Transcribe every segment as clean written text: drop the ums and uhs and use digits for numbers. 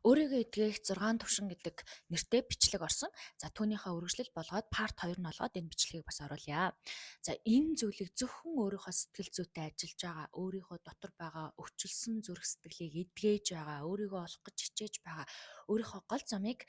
Өөрийгөө эдгэх 6 төвшин гэдэг нэртэй бичлэг орсон. За түүнийхээ үргэлжлэл болгоод part 2 нь болгоод энэ бичлэгийг бас оруулъя. За энэ зүйлийг зөвхөн өөрийнхөө сэтгэл зүйтэй ажиллаж байгаа, өөрийнхөө дотор байгаа өвчлсөн зүрх сэтгэлийг эдгэж байгаа, өөрийгөө олох гэж хичээж байгаа, өөрийнхөө гол замыг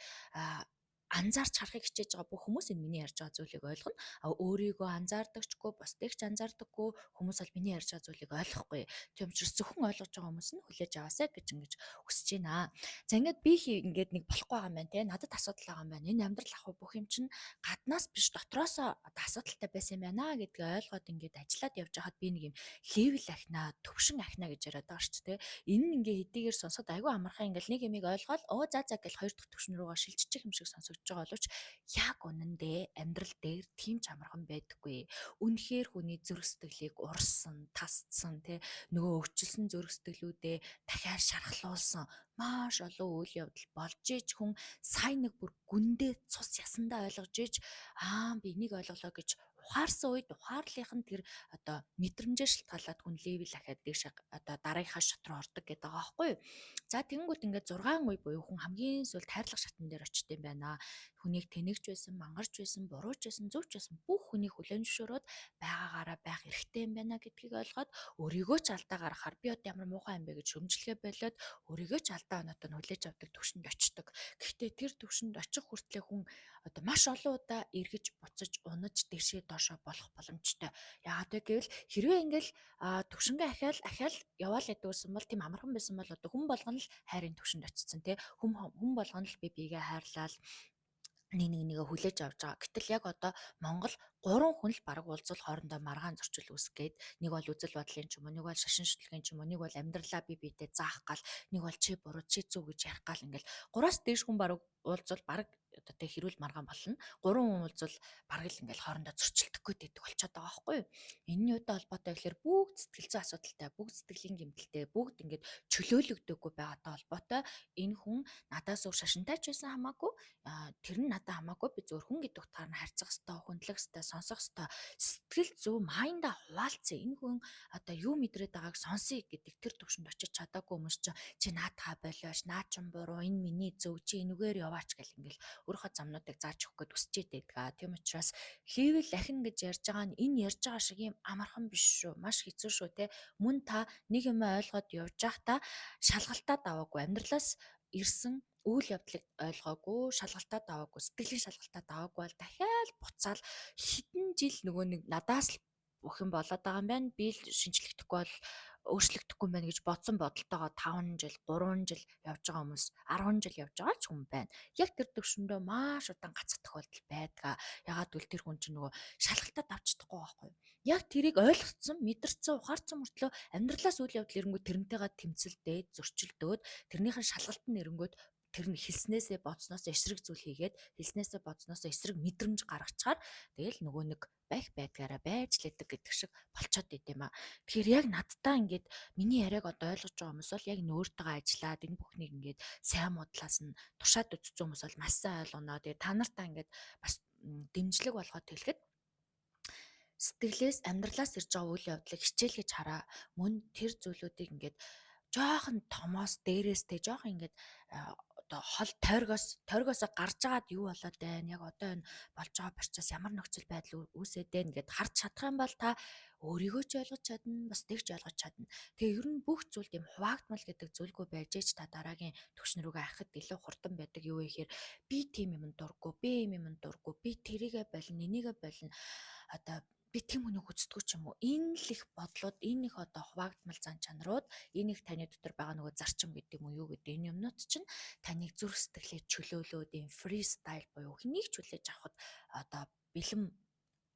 анзаарч харахыг хичээж байгаа бүх хүмүүс энэ миний ярьж байгаа зүйлийг ойлгоно. Өөрийгөө анзаардагчгүй, бусдыг ч анзаардаггүй хүмүүс бол миний ярьж байгаа зүйлийг ойлгохгүй. Тийм учраас зөвхөн ойлгож байгаа хүмүүс нь хүлээж аваасай гэж ингэж хүсэж байна. За ингээд би ингээд нэг болохгүй байгаа юм байна те. Надад асуудал байгаа юм байна. Энэ амьдрал ах бүх юм чинь гаднаас биш дотроосоо асуудалтай байсан юм байна гэдгээ ойлгоод ингээд ажиллаад явж хахад би нэг юм левел ахнаа, төвшин ахнаа гэж яриад байгаа шүү дээ. Энэ нь ингээ хэдийгээр сонсоход айгүй амархан ингээл нэг юмыг ойлгоод за гэл хоёр дахь төвшин рүүгээ шилжчих юм шиг сонсогдож байгаа боловч яг үнэндээ амьдрал дээр тийм ч амархан байдаггүй. Үнэхээр хүний зүрх сэтгэлийг урсан, тасцсан те нөгөө өвчлсөн зүрх сэтгэлүүдээ дахиад шархлуулсан маш олон үйл явдал болж иж хүн сайн нэг бүр гүндээ цус ясандаа ойлгож иж би энийг ойлголоо гэж ухаарсан үед ухаарлынх нь тэр одоо мэдрэмжээр шалтгаалаад хүн левел ахаад дэш одоо дараагийнхаа шат руу ордог гэдэг байгаа байхгүй юу. За тэгэнгүүт ингээд 6 үе буюу хүн хамгийн сүүлд хайрлах шатн дээр очт юм байна. Хүнийг тэнэгч байсан, мангарч байсан, бурууч байсан, зөвч байсан бүх хүнийг хүлээн зөвшөөрөөд байгаагаараа байх эрхтэй юм байна гэдгийг ойлгоод өөрийгөө ч алдаа гаргахаар би одоо ямар муухай юм бэ гэж шөмжлөхээ болоод өөрийгөө ч алдаа оноотой нь хүлээж авдаг төвшөнд очдог. Гэхдээ тэр төвшөнд очих хүртлээр хүн одоо маш олон удаа эргэж буцаж унаж дэшээ доошоо болох боломжтой. Яагаад вэ гэвэл хэрвээ ингээл төвшингээ ахаал яваал ядгуулсан бол тийм амархан байсан бол одоо хүн болгоно л хайрын төвшөнд очсон тий. Хүн болгоно л би бигээ хайрлал нэгээ хүлээж авч байгаа. Гэтэл яг одоо Монгол 3 хүн л баг уулзвал хоорондоо маргаан зөрчил үүсгээд нэг бол үзэл бодлын ч юм уу, нэг бол шашин шүтлгийн ч юм уу, нэг бол амьдралаа биедээ заах гал, нэг бол чи буруу чи зөв гэж ярих гал ингээл 3-аас дээш хүн баг уулзвал баг одоо тэг хэрүүл маргаан болно. 3 хүн уулзвал баг л ингээл хоорондоо зөрчилдөхгүй гэдэг болчиход байгаа байхгүй юу? Энэний үедээ холбоотой гэхээр бүгд сэтгэл зүйн асуудалтай, бүгд сэтгэлийн гэмтэлтэй, бүгд ингээд чөлөөлөгдөөгүй байгаатай холбоотой энэ хүн надаас өөр шашинтай ч байсан хамаагүй тэр нь надад хамаагүй би зөвхөн хүн гэдэг утгаар нь харьцах хэвээр, хүндлэх хэвээр, сонсох хэвээр сэтгэл зүй майнда хуваалцсан. Энэ хүн одоо юу мэдрээд байгааг сонсъё гэдэг тэр төвшөнд очиж чадаагүй хүмүүс чи наатахаа болоош, наа чин буруу, энэ миний зөв, чи энэгээр яваач гэл ингээл өөрийнхөө замнуудыг зааж өгөх гээд үсчээд байдаг. Тийм учраас левел ахин гэж ярьж байгаа нь энэ ярьж байгаа шиг юм амархан биш шүү. Маш хэцүү шүү те. Мөн та нэг юм ойлгоод явж байхдаа шалгалтаа даваагүй амьдралаас ирсэн үйл явдлыг ойлгоогүй, шалгалтаа даваагүй, сэтгэлийн шалгалтаа даваагүй бол дахиад буцаал хэдэн жил нөгөө нэг надаас л бүх юм болоод байгаа юм байна. Би л шинжлэхдэггүй бол өөрчлөгдөхгүй юм байна гэж бодсон бодолтойгоо 5 жил, 3 жил явж байгаа хүмүүс 10 жил явж байгаа ч хүн байна. Яг тэр төвшөндөө маш удаан гацах тохиолдол байдаг. Ягаад гэвэл тэр хүн чинь нөгөө шалгалтаа давчдаггүй байхгүй. Яг тэрийг ойлгоцсон, мэдэрсэн, ухаарсан мөртлөө амьдралаас үйл явдал ирэнгүүт тэрнтэйгээ тэмцэлдээд, зөрчилдөөд тэрнийхэн шалгалтын нэрэнгүүт тэр нь хэлснээсээ бодсноос эсрэг зүйл хийгээд хэлснээсээ бодсноос эсрэг мэдрэмж гаргачаар тэгэл нөгөө нэг байдгаараа байж лээдэг гэдэг шиг болцоод идэм а. Тэгэхээр яг надтай ингээд миний яриаг одоо ойлгож байгаа хүмүүс бол яг нөөртөө ажиллаад энэ бүхнийг ингээд сайн модлаас нь туршаад үзсэн хүмүүс бол маш сайн ойлгоно. Тэгээ та нартаа ингээд бас дэмжлэг болгоод хэлэхэд сэтгэлээс амьдралаас ирж байгаа үйл явдлыг хичээлгэж хараа. Мөн тэр зүйлүүдийг ингээд жоохон томоос дээрээс те жоохон ингээд одоо хол тойргоосоо гарч агаад юу болоод байна? Яг одоо энэ болж байгаа процесс ямар нөхцөл байдал үүсээд байна гэд харж чадах юм бол та өөрийгөө ч ойлгож чадна, бас тэгж ойлгож чадна. Тэгээ ер нь бүх зүйл тийм хуваагдмал гэдэг зүйлгүй байж ээж та дараагийн түвшин рүүгээ ахад илүү хурдан байдаг юу вэ гэхээр би тийм юм дурггүй, би юм дурггүй, би тэрийгэ болно, энийгэ болно. Одоо би тийм хүнийг хүздэггүй ч юм уу. Энэ л их бодлоод, энэ их одоо хуваагдмал зан чанарууд, энэ их таны дотор байгаа нөгөө зарчим гэдэг юм уу юу гэдэг энэ юмнууд чинь таныг зүрх сэтгэлээ чөлөөлөөд энэ фристайл буюу хэнийг ч хүлээж авахд одоо бэлэм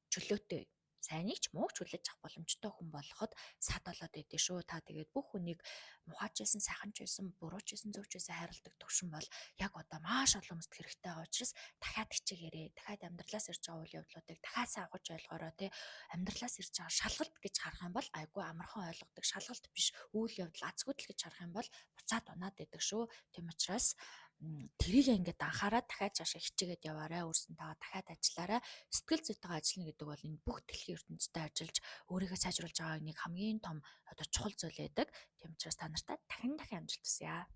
чөлөөтэй сайныг ч мууг ч хүлээж авах боломжтой хүн болоход сад болоод идэв шүү. Та тэгээд бүх хүнийг мухаач байсан, сайхан ч байсан, бурууч байсан, зөвч байсан хайрладаг төвшин бол яг одоо маш олон хүмүүст хэрэгтэй байгаа учраас дахиад хичээгээрээ, дахиад амьдралаас ирж байгаа үйл явдлуудыг дахиад савгаж ойлгоорой тий. Амьдралаас ирж байгаа шалгалт гэж харах юм бол айгүй амархан ойлгодог. Шалгалт биш үйл явдал азгүйдэл гэж харах юм бол буцаад унаад идэг шүү. Тийм учраас тэрийг ингээд анхаараад дахиад цаашаа хичээгээд яваарай. Өөрсөнтэйгээ дахиад ажиллаарай. Сэтгэл зүйтэйгээ ажиллана гэдэг бол энэ бүх дэлхийн ертөнцид ажиллаж өөрийгөө сайжруулж байгаа нэг хамгийн том одоо чухал зүйл байдаг. Тийм учраас та нартай дахин амжилт хүсье.